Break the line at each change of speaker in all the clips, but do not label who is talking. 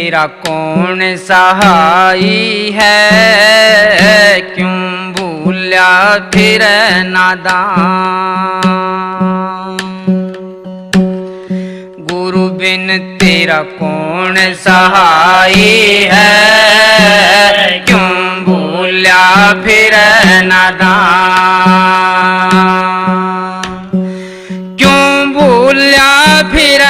तेरा कौन सहाई है, क्यों भूला फिर नादान। गुरु बिन तेरा कौन सहाई है, क्यों भूला फिर नादान। क्यों भूला फिर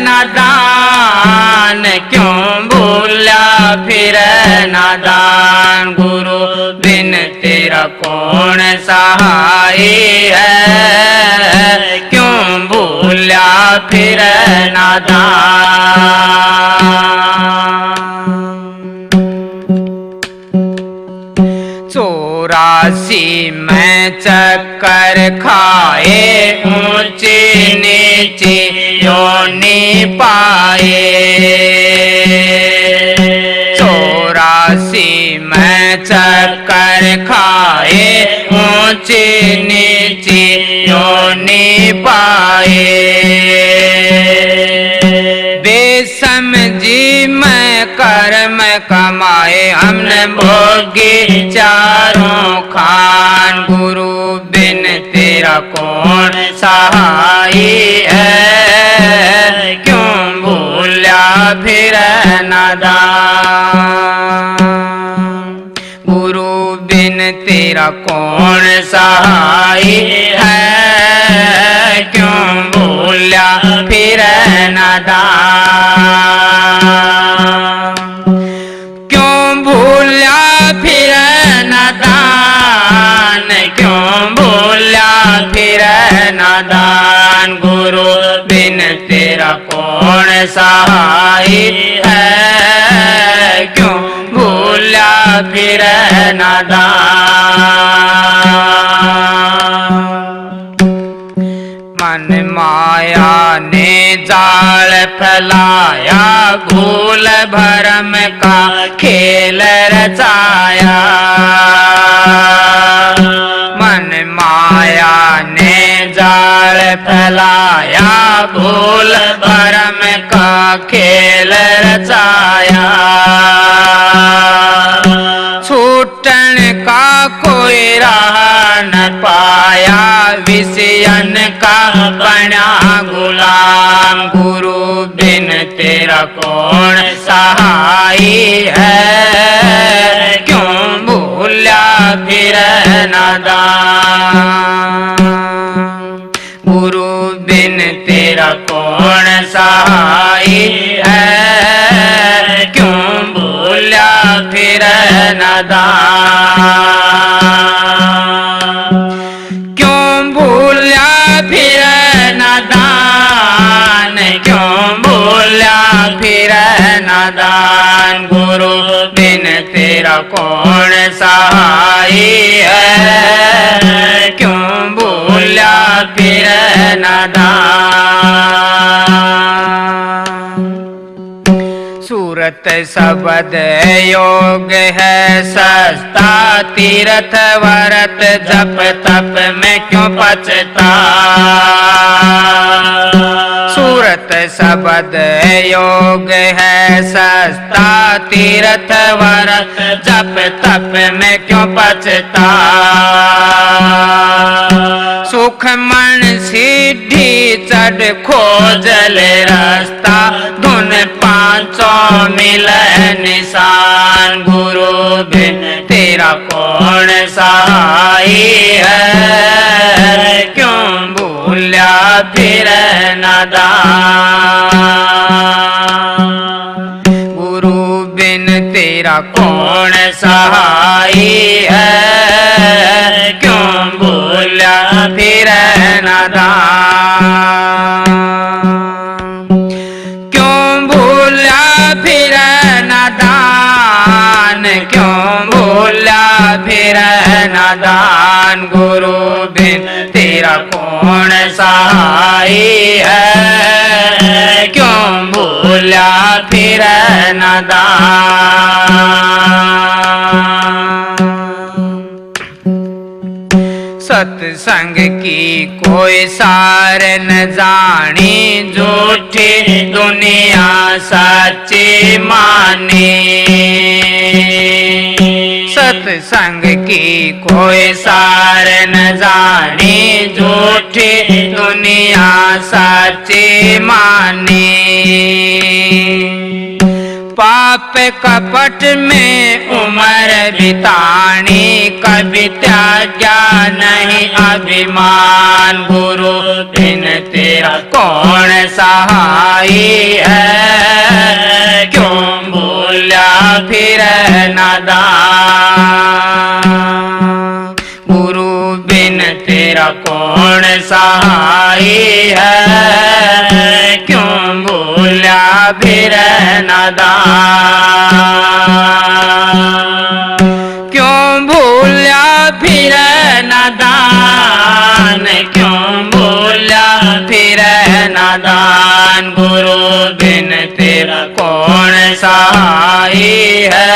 नादान, क्यों भूला फिर नादान। गुरु बिन तेरा कौन सहाई है, क्यों भूला फिर नादान। 84 में चक्कर खाए, ऊंचे नीचे योनि पाए। 84 में चक्कर खाए, ऊंचे नीचे योनि पाए। बेसमझी मैं कर्म कमाए, हमने भोगी चारों खान। गुरु बिन तेरा कौन सहाई है, क्यों भूला फिर नादान। गुरु बिन तेरा कौन सहाई है, क्यों भूला फिर नादान। क्यों भूला फिर नादान, क्यों भूला फिर नादान। गुरु बिन तेरा कौन सहाई है, क्यों भूला फिर नादान। मन माया ने जाल फैलाया, भूल भरम का खेल रचाया। मन माया ने जाल फैलाया, भूल भरम का खेल रचाया। छूटन का कोई राह न पाया, विषयन का बना गुलाम। गुरु बिन तेरा कौन सहाई है, क्यों भूला फिर नादान। गुरु बिन तेरा कौन सहाई है, क्यों भूला फिर नादान। क्यों भूला फिर नादान, क्यों भूला फिर नादान। गुरु बिन तेरा कौन सहाई है, क्यों भूला फिर नादान। सूरत शब्द योग है सस्ता, तीर्थ व्रत जप तप में क्यों पछता। सूरत शब्द योग है सस्ता, तीर्थ व्रत जप तप में क्यों पछता। सुख मन सीढ़ी चढ़ खोजल रास्ता, धुन पांचों मिले निशान। गुरु बिन तेरा कौन सहाई है, क्यों भूला फिर नादान। गुरु बिन तेरा कौन सहाई है, क्यों भूला फिर नादान। क्यों भूला फिर नादान, क्यों भूला फिर नादान। गुरु बिन तेरा कौन सहाई है, क्यों भूला फिर नादान। सत्संग की कोई सार न जानी, झूठी दुनिया सच्ची माने। सत्संग की कोई सार न जानी, झूठी दुनिया सच्ची माने। पाप कपट में उम्र बितानी, कभी त्यागा नहीं अभिमान। गुरु बिन तेरा कौन सहाई है, क्यों भूला फिर नादान। गुरु बिन तेरा कौन सहाई है, क्यों भूला फिर नादान। क्यों भूला फिर नादान, क्यों भूला फिर नादान। गुरु बिन तेरा कौन सहाई है,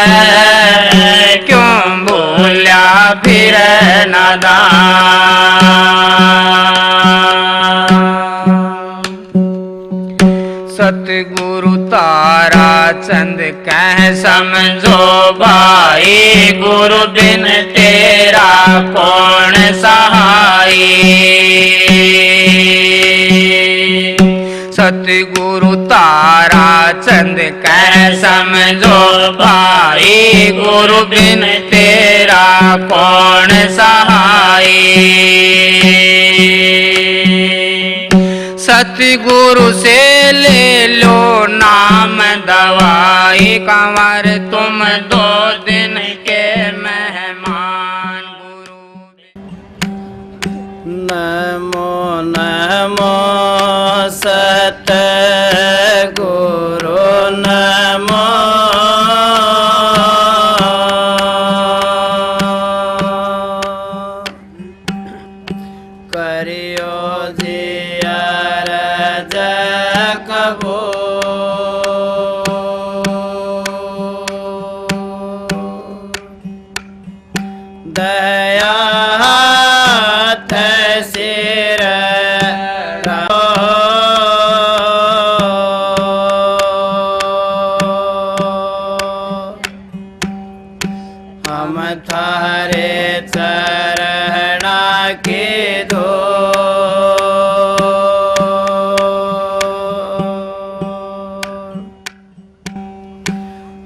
क्यों भूला फिर नादान। सतगुरु तारा चंद कह समझो भाई, गुरु बिन तेरा कौन सहाई। सतगुरु तारा चंद कह समझो भाई, गुरु बिन तेरा कौन सहाई। सतगुरु से ले लो नाम दवाई, कंवर तुम 2 दिन के मेहमान।
नमो नमो सत गुरु नमो। करियो जियर जगबो, दया हाथ सिर हम थारे चरणा के धो।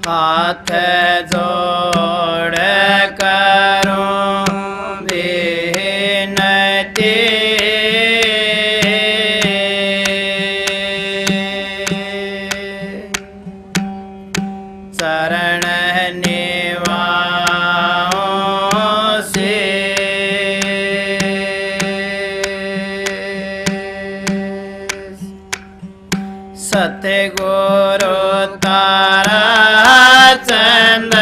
हाथ जोड़ करूं विनती, चरण निवाओं से। सतगुरु तारा चंद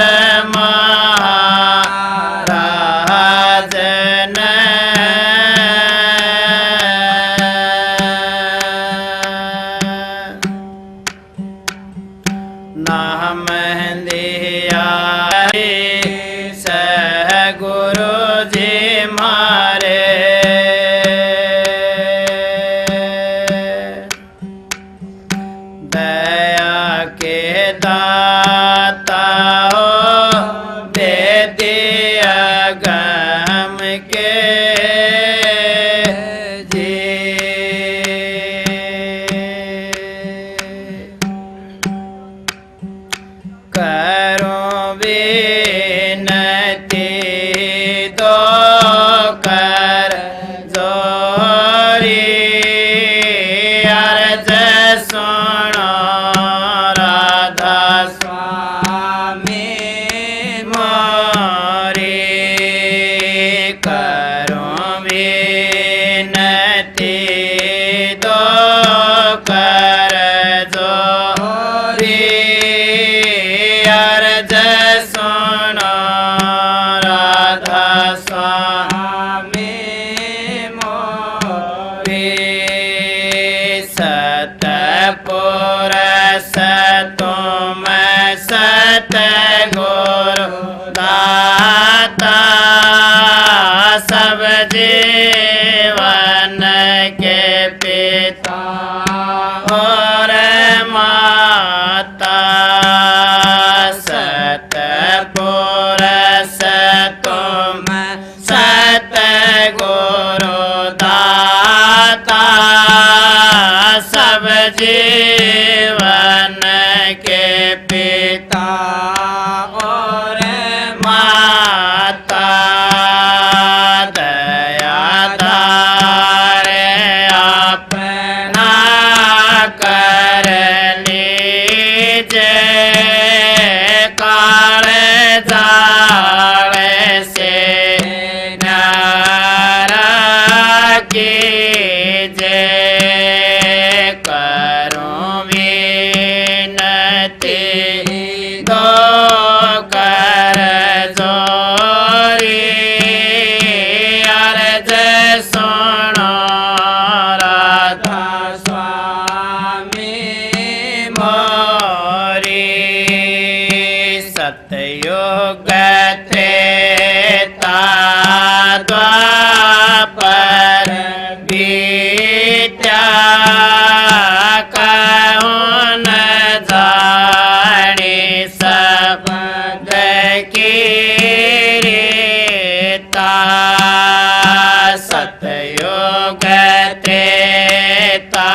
महाराज ने नाम दिया सह गुरु जी मारे। दया के दाता हो जीवन के पिता और माता दयादार अपना कर लीजे काल जाल से नारा कीजे करूं विनती दो कर जोरी अर्ज सुनो राधा स्वामी मोरी सतयुग त्रेता द्वापर बीत्या कौन जाने सबद की रीता सतयुग त्रेता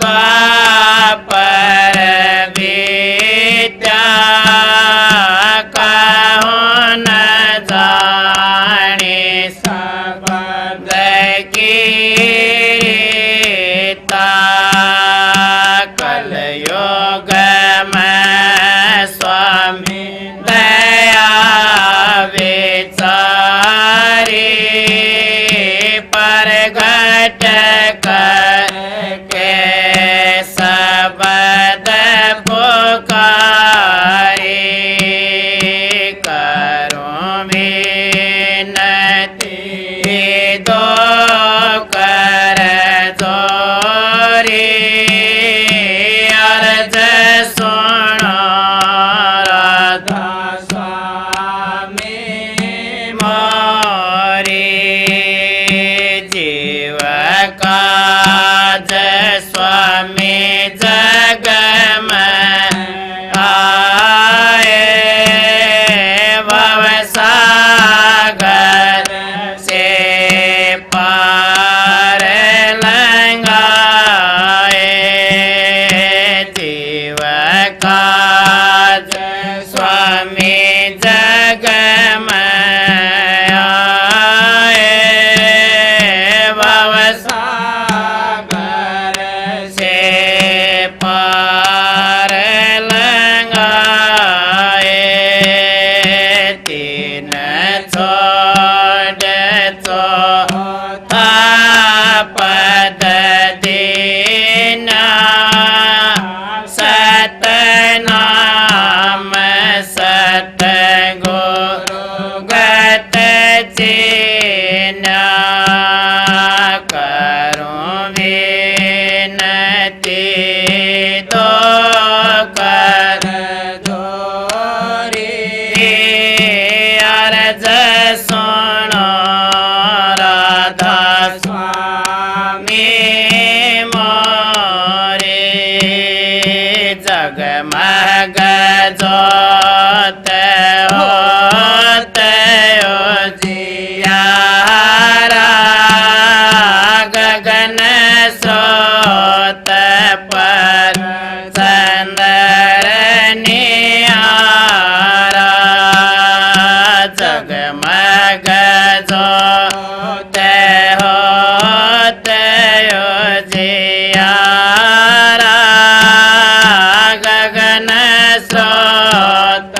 द्वापर बीत्या कौन जाने सबद की रीता कलयुग में स्वामी दया विचारी प्रगट करके सबद पुकारी करूं विनती दो कर जोरी अर्ज सुनो राधा स्वामी मोरी जीव काज स्वामी जग में आए भवसागर से पार लंघाए जीव काज स्वामी जग में आए भवसागर से पार लंघाए तीन छोड़ चौथा पद दीना सतनाम सतगुरु गत चीना करूं विनती दो कर जोरी अर्ज सुनो राधा स्वामी मोरे जगमग जोत होते उजियारा गगन स्रोत पर चंद्र नियारा जगमग जोते होते उजियारा गगन स्रोत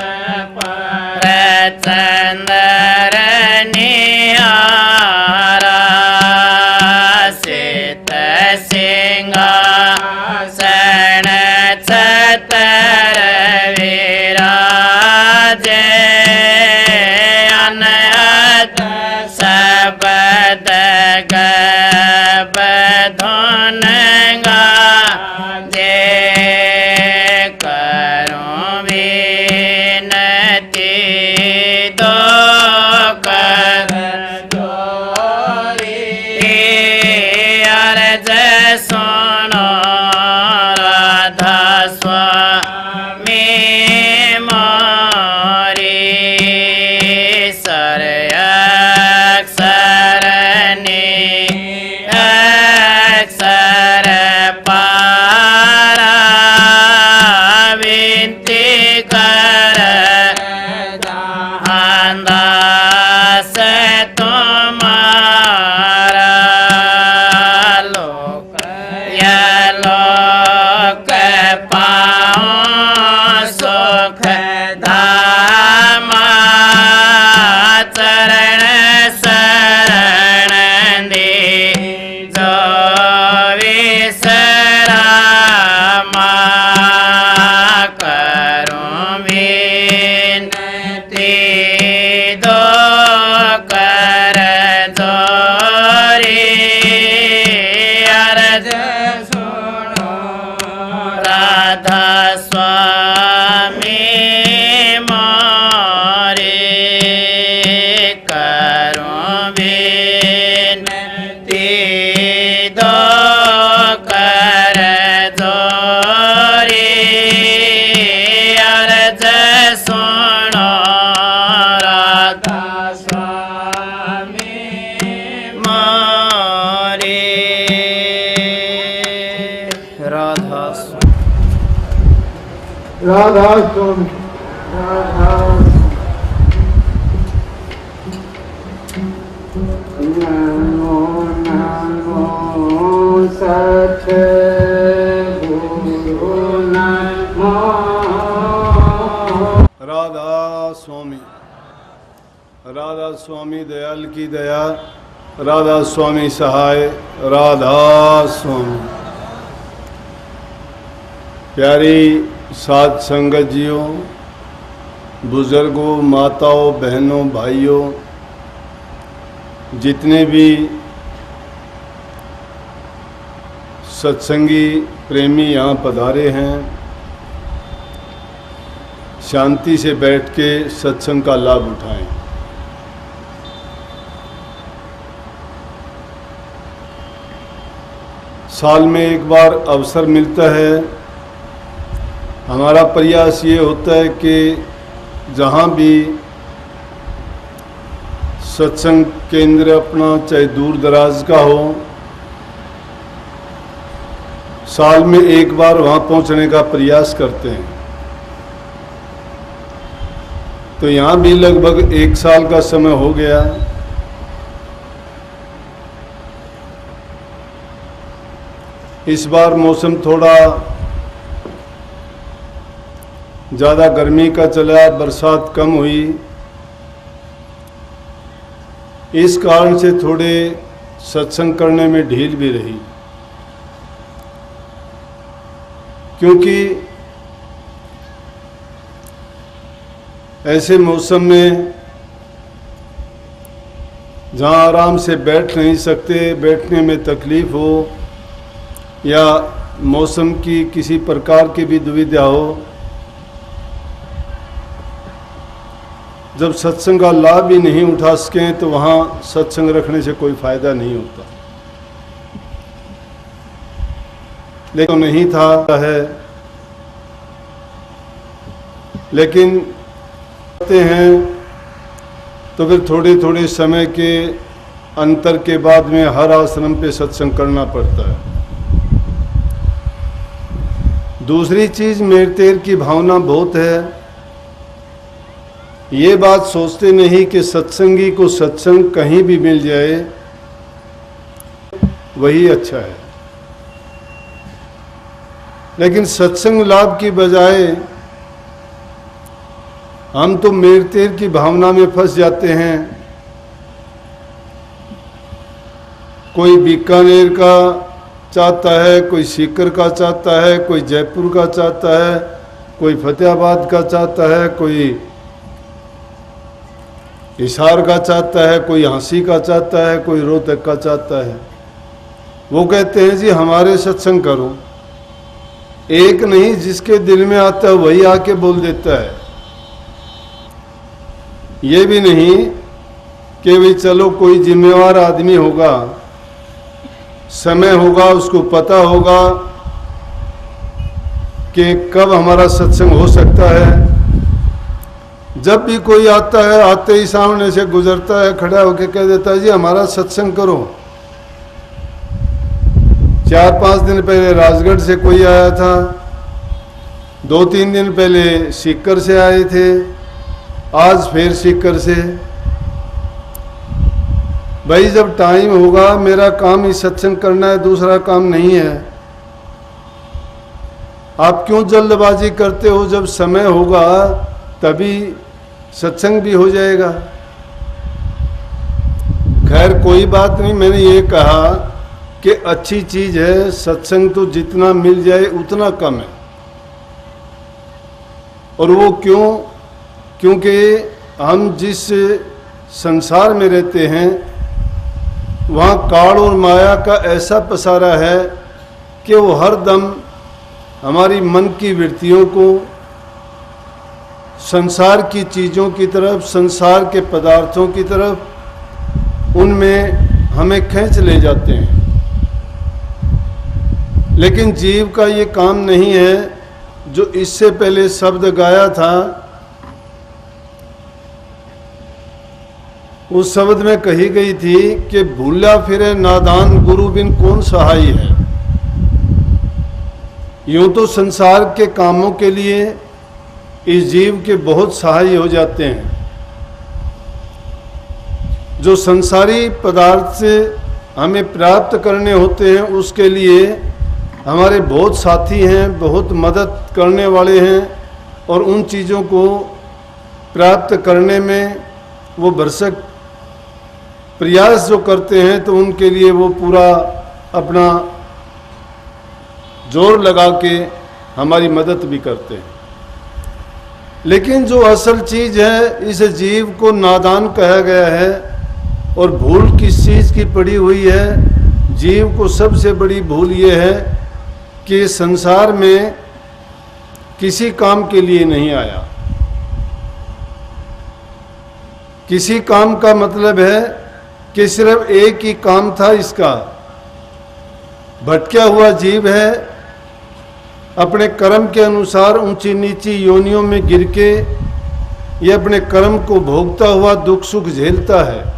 पर चंद्र नियारा सित सिंगा स्वामी मोरे करो विनती दो कर जोरी अर्ज सुनो राधा स्वामी मोरे राधा
राधा स्वामी राधा नमो नमो सच गुरु नमो
राधा स्वामी दयाल की दया, राधा स्वामी सहाय, राधा स्वामी। प्यारी साध संगत जियों, बुजुर्गों, माताओं, बहनों, भाइयों, जितने भी सत्संगी प्रेमी यहाँ पधारे हैं, शांति से बैठ के सत्संग का लाभ उठाएं। साल में एक बार अवसर मिलता है। हमारा प्रयास ये होता है कि जहाँ भी सत्संग केंद्र अपना चाहे दूर दराज का हो, साल में एक बार वहाँ पहुँचने का प्रयास करते हैं। तो यहाँ भी लगभग 1 साल का समय हो गया। इस बार मौसम थोड़ा ज़्यादा गर्मी का चला, बरसात कम हुई, इस कारण से थोड़े सत्संग करने में ढील भी रही। क्योंकि ऐसे मौसम में जहाँ आराम से बैठ नहीं सकते, बैठने में तकलीफ हो या मौसम की किसी प्रकार की भी दुविधा हो, जब सत्संग का लाभ भी नहीं उठा सकें तो वहाँ सत्संग रखने से कोई फायदा नहीं होता। लेकिन नहीं था है, लेकिन करते हैं तो फिर थोड़े थोड़े समय के अंतर के बाद में हर आश्रम पे सत्संग करना पड़ता है। दूसरी चीज मेर तेर की भावना बहुत है। ये बात सोचते नहीं कि सत्संगी को सत्संग कहीं भी मिल जाए वही अच्छा है, लेकिन सत्संग लाभ की बजाय हम तो मेर तेर की भावना में फंस जाते हैं। कोई बीकानेर का चाहता है, कोई सीकर का चाहता है, कोई जयपुर का चाहता है, कोई फतेहाबाद का चाहता है, कोई हिसार का चाहता है, कोई हाँसी का चाहता है, कोई रोहतक का चाहता है। वो कहते हैं जी हमारे सत्संग करो। एक नहीं, जिसके दिल में आता है वही आके बोल देता है। ये भी नहीं कि भाई चलो कोई जिम्मेवार आदमी होगा, समय होगा, उसको पता होगा कि कब हमारा सत्संग हो सकता है। जब भी कोई आता है, आते ही सामने से गुजरता है, खड़ा होकर कह देता है जी हमारा सत्संग करो। 4-5 दिन पहले राजगढ़ से कोई आया था, 2-3 दिन पहले सीकर से आए थे, आज फिर सीकर से। भाई जब टाइम होगा, मेरा काम ही सत्संग करना है, दूसरा काम नहीं है। आप क्यों जल्दबाजी करते हो? जब समय होगा तभी सत्संग भी हो जाएगा। खैर कोई बात नहीं, मैंने ये कहा कि अच्छी चीज है, सत्संग तो जितना मिल जाए उतना कम है। और वो क्यों? क्योंकि हम जिस संसार में रहते हैं वहाँ काल और माया का ऐसा पसारा है कि वो हर दम हमारी मन की वृत्तियों को संसार की चीज़ों की तरफ, संसार के पदार्थों की तरफ, उनमें हमें खींच ले जाते हैं। लेकिन जीव का ये काम नहीं है। जो इससे पहले शब्द गाया था, उस शब्द में कही गई थी कि भूला फिरे नादान गुरु बिन कौन सहाय है। यूं तो संसार के कामों के लिए इस जीव के बहुत सहाय हो जाते हैं। जो संसारी पदार्थ से हमें प्राप्त करने होते हैं, उसके लिए हमारे बहुत साथी हैं, बहुत मदद करने वाले हैं, और उन चीज़ों को प्राप्त करने में वो भरसक प्रयास जो करते हैं, तो उनके लिए वो पूरा अपना जोर लगा के हमारी मदद भी करते हैं। लेकिन जो असल चीज़ है, इस जीव को नादान कहा गया है। और भूल किस चीज़ की पड़ी हुई है? जीव को सबसे बड़ी भूल ये है कि संसार में किसी काम के लिए नहीं आया। किसी काम का मतलब है कि सिर्फ एक ही काम था इसका। भटका हुआ जीव है, अपने कर्म के अनुसार ऊंची नीची योनियों में गिर के ये अपने कर्म को भोगता हुआ दुख सुख झेलता है।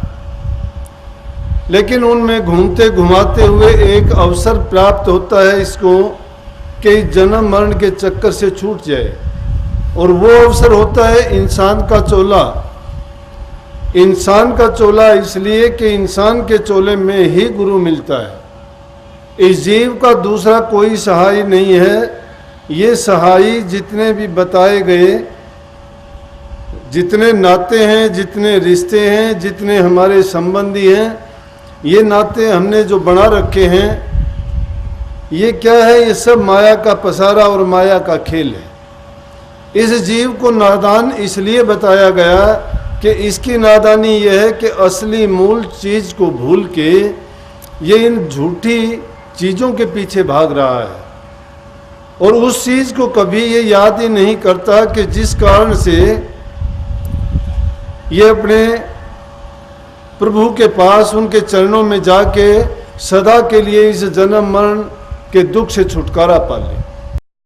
लेकिन उनमें घूमते घुमाते हुए एक अवसर प्राप्त होता है इसको कि जन्म मरण के चक्कर से छूट जाए। और वो अवसर होता है इंसान का चोला। इंसान का चोला इसलिए कि इंसान के चोले में ही गुरु मिलता है। इस जीव का दूसरा कोई सहाय नहीं है। ये सहाय जितने भी बताए गए, जितने नाते हैं, जितने रिश्ते हैं, जितने हमारे संबंधी हैं, ये नाते हमने जो बना रखे हैं, ये क्या है? ये सब माया का पसारा और माया का खेल है। इस जीव को नादान इसलिए बताया गया कि इसकी नादानी यह है कि असली मूल चीज़ को भूल के ये इन झूठी चीज़ों के पीछे भाग रहा है, और उस चीज़ को कभी ये याद ही नहीं करता कि जिस कारण से ये अपने प्रभु के पास, उनके चरणों में जाके सदा के लिए इस जन्म मरण के दुख से छुटकारा पा ले।